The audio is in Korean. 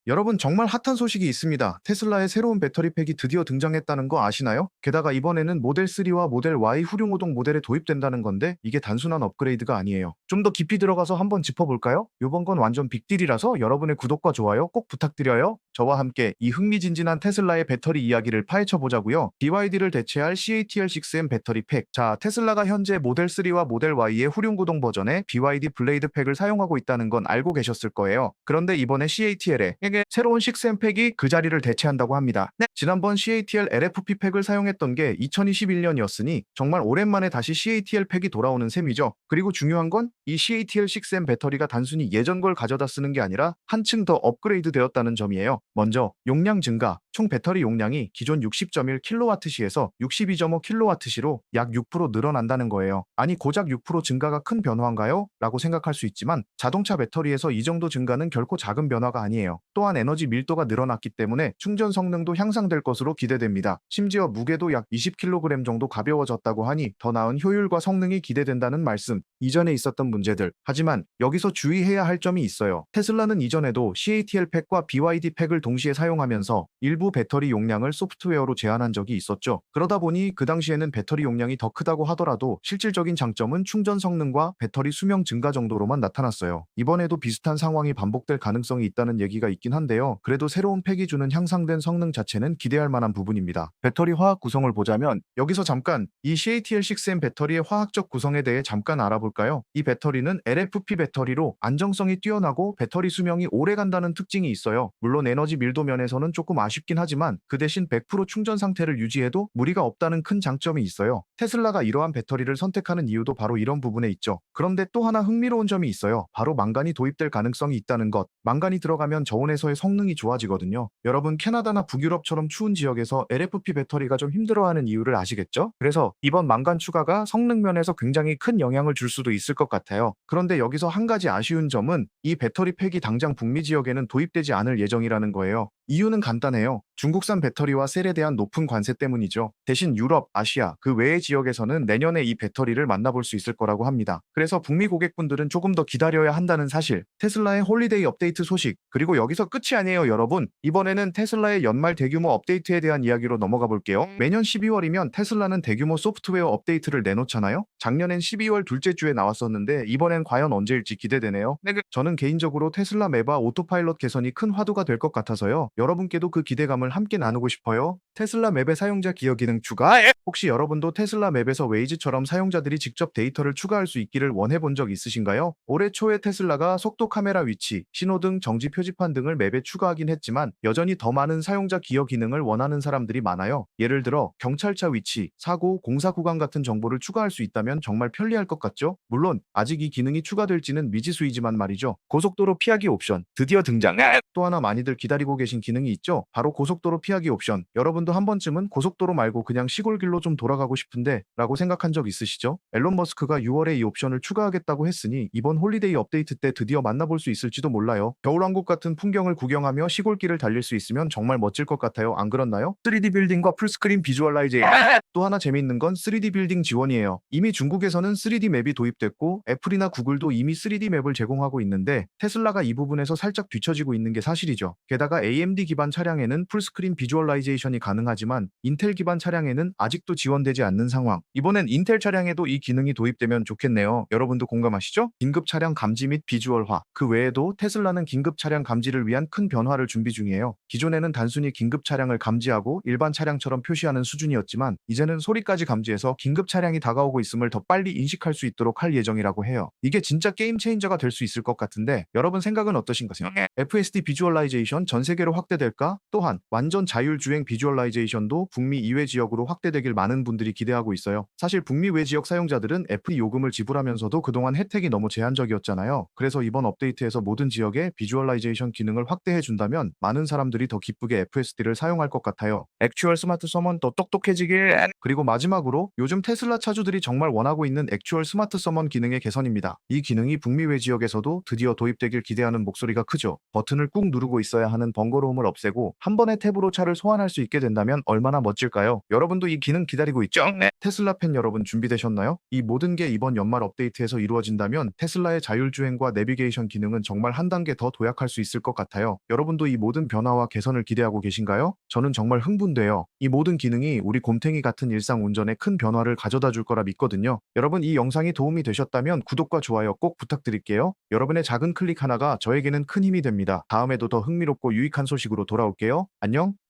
여러분 정말 핫한 소식이 있습니다. 테슬라의 새로운 배터리 팩이 드디어 등장했다는 거 아시나요? 게다가 이번에는 모델 3와 모델 Y 후륜오동 모델에 도입된다는 건데 이게 단순한 업그레이드가 아니에요. 좀 더 깊이 들어가서 한번 짚어볼까요? 요번 건 완전 빅딜이라서 여러분의 구독과 좋아요 꼭 부탁드려요. 저와 함께 이 흥미진진한 테슬라의 배터리 이야기를 파헤쳐 보자고요. BYD를 대체할 CATL6M 배터리 팩. 자, 테슬라가 현재 모델 3와 모델 Y의 후륜구동 버전에 BYD 블레이드 팩을 사용하고 있다는 건 알고 계셨을 거예요. 그런데 이번에 CATL에 새로운 6M 팩이 그 자리를 대체한다고 합니다. 네, 지난번 CATL LFP 팩을 사용했던 게 2021년이었으니 정말 오랜만에 다시 CATL 팩이 돌아오는 셈이죠. 그리고 중요한 건 이 CATL 6M 배터리가 단순히 예전 걸 가져다 쓰는 게 아니라 한층 더 업그레이드 되었다는 점이에요. 먼저 용량 증가, 총 배터리 용량이 기존 60.1kWh에서 62.5kWh로 약 6% 늘어난다는 거예요. 아니 고작 6% 증가가 큰 변화인가요? 라고 생각할 수 있지만 자동차 배터리에서 이 정도 증가는 결코 작은 변화가 아니에요. 또한 에너지 밀도가 늘어났기 때문에 충전 성능도 향상될 것으로 기대됩니다. 심지어 무게도 약 20kg 정도 가벼워졌다고 하니 더 나은 효율과 성능이 기대된다는 말씀. 이전에 있었던 문제들. 하지만 여기서 주의해야 할 점이 있어요. 테슬라는 이전에도 CATL 팩과 BYD 팩을 동시에 사용하면서 일부 배터리 용량을 소프트웨어로 제한한 적이 있었죠. 그러다 보니 그 당시에는 배터리 용량이 더 크다고 하더라도 실질적인 장점은 충전 성능과 배터리 수명 증가 정도로만 나타났어요. 이번에도 비슷한 상황이 반복될 가능성이 있다는 얘기가 있긴 한데요. 그래도 새로운 팩이 주는 향상된 성능 자체는 기대할 만한 부분입니다. 배터리 화학 구성을 보자면 여기서 잠깐 이 CATL6M 배터리의 화학적 구성에 대해 잠깐 알아볼까요? 이 배터리는 LFP 배터리로 안정성이 뛰어나고 배터리 수명이 오래 간다는 특징이 있어요. 물론 에너지 밀도 면에서는 조금 아쉽긴 하지만 그 대신 100% 충전 상태를 유지해도 무리가 없다는 큰 장점이 있어요. 테슬라가 이러한 배터리를 선택하는 이유도 바로 이런 부분에 있죠. 그런데 또 하나 흥미로운 점이 있어요. 바로 망간이 도입될 가능성이 있다는 것. 망간이 들어가면 저온에서의 성능이 좋아지거든요. 여러분 캐나다나 북유럽처럼 추운 지역에서 LFP 배터리가 좀 힘들어하는 이유를 아시겠죠? 그래서 이번 망간 추가가 성능 면에서 굉장히 큰 영향을 줄 수도 있을 것 같아요. 그런데 여기서 한 가지 아쉬운 점은 이 배터리 팩이 당장 북미 지역에는 도입되지 않을 예정이라는 거예요. 이유는 간단해요. 중국산 배터리와 셀에 대한 높은 관세 때문이죠. 대신 유럽, 아시아, 그 외의 지역에서는 내년에 이 배터리를 만나볼 수 있을 거라고 합니다. 그래서 북미 고객분들은 조금 더 기다려야 한다는 사실, 테슬라의 홀리데이 업데이트 소식, 그리고 여기서 끝이 아니에요, 여러분. 이번에는 테슬라의 연말 대규모 업데이트에 대한 이야기로 넘어가 볼게요. 매년 12월이면 테슬라는 대규모 소프트웨어 업데이트를 내놓잖아요. 작년엔 12월 둘째 주에 나왔었는데 이번엔 과연 언제일지 기대되네요. 저는 개인적으로 테슬라 메바 오토파일럿 개선이 큰 화두가 될 것 같아서요. 여러분께도 그 기대감을 함께 나누고 싶어요. 테슬라 맵의 사용자 기여 기능 추가. 혹시 여러분도 테슬라 맵에서 웨이즈처럼 사용자들이 직접 데이터를 추가할 수 있기를 원해본 적 있으신가요? 올해 초에 테슬라가 속도 카메라 위치, 신호등 정지 표지판 등을 맵에 추가하긴 했지만 여전히 더 많은 사용자 기여 기능을 원하는 사람들이 많아요. 예를 들어 경찰차 위치, 사고, 공사 구간 같은 정보를 추가할 수 있다면 정말 편리할 것 같죠? 물론 아직 이 기능이 추가될지는 미지수이지만 말이죠. 고속도로 피하기 옵션 드디어 등장. 또 하나 많이들 기다리고 계신 기능이 있죠. 바로 고속도로 피하기 옵션. 여러분도 한 번쯤은 고속도로 말고 그냥 시골길로 좀 돌아가고 싶은데 라고 생각한 적 있으시죠? 앨런 머스크가 6월에 이 옵션을 추가하겠다고 했으니 이번 홀리데이 업데이트 때 드디어 만나볼 수 있을지도 몰라요. 겨울왕국 같은 풍경을 구경하며 시골길을 달릴 수 있으면 정말 멋질 것 같아요. 안 그렇나요? 3D 빌딩과 풀스크린 비주얼라이제이션. 또 하나 재미있는 건 3D 빌딩 지원이에요. 이미 중국에서는 3D 맵이 도입됐고 애플이나 구글도 이미 3D 맵을 제공하고 있는데 테슬라가 이 부분에서 살짝 뒤처지고 있는 게 사실이죠. 게다가 AMD 기반 차량에는 풀스크린 비주얼라이제이션이 가능하지만 인텔 기반 차량에는 아직도 지원되지 않는 상황. 이번엔 인텔 차량에도 이 기능이 도입되면 좋겠네요. 여러분도 공감하시죠? 긴급 차량 감지 및 비주얼화. 그 외에도 테슬라는 긴급 차량 감지를 위한 큰 변화를 준비 중이에요. 기존에는 단순히 긴급 차량을 감지하고 일반 차량처럼 표시하는 수준이었지만 이제는 소리까지 감지해서 긴급 차량이 다가오고 있음을 더 빨리 인식할 수 있도록 할 예정이라고 해요. 이게 진짜 게임 체인저가 될 수 있을 것 같은데 여러분 생각은 어떠신가요? FSD 비주얼라이제이션 전 세계로 확대될까? 또한 완전 자율주행 비주얼라이제이션도 북미 이외 지역으로 확대되길 많은 분들이 기대하고 있어요. 사실 북미 외 지역 사용자들은 애플이 요금을 지불하면서도 그동안 혜택이 너무 제한적이었잖아요. 그래서 이번 업데이트에서 모든 지역에 비주얼라이제이션 기능을 확대해 준다면 많은 사람들이 더 기쁘게 FSD를 사용할 것 같아요. 액추얼 스마트 서먼 더 똑똑해지길. 그리고 마지막으로 요즘 테슬라 차주들이 정말 원하고 있는 액추얼 스마트 서먼 기능의 개선입니다. 이 기능이 북미 외 지역에서도 드디어 도입되길 기대하는 목소리가 크죠. 버튼을 꾹 누르고 있어야 하는 번거로움을 없애고 한 번의 탭으로 차를 소환할 수 있게 된다면 얼마나 멋질까요? 여러분도 이 기능 기다리고 있죠? 테슬라 팬 여러분 준비되셨나요? 이 모든 게 이번 연말 업데이트에서 이루어진다면 테슬라의 자율주행과 내비게이션 기능은 정말 한 단계 더 도약할 수 있을 것 같아요. 여러분도 이 모든 변화와 개선을 기대하고 계신가요? 저는 정말 흥분돼요. 이 모든 기능이 우리 곰탱이 같은 일상 운전에 큰 변화를 가져다 줄 거라 믿거든요. 여러분 이 영상이 도움이 되셨다면 구독과 좋아요 꼭 부탁드릴게요. 여러분의 작은 클릭 하나가 저에게는 큰 힘이 됩니다. 다음에도 더 흥미롭고 유익한 소식으로 돌아올게요. 안녕.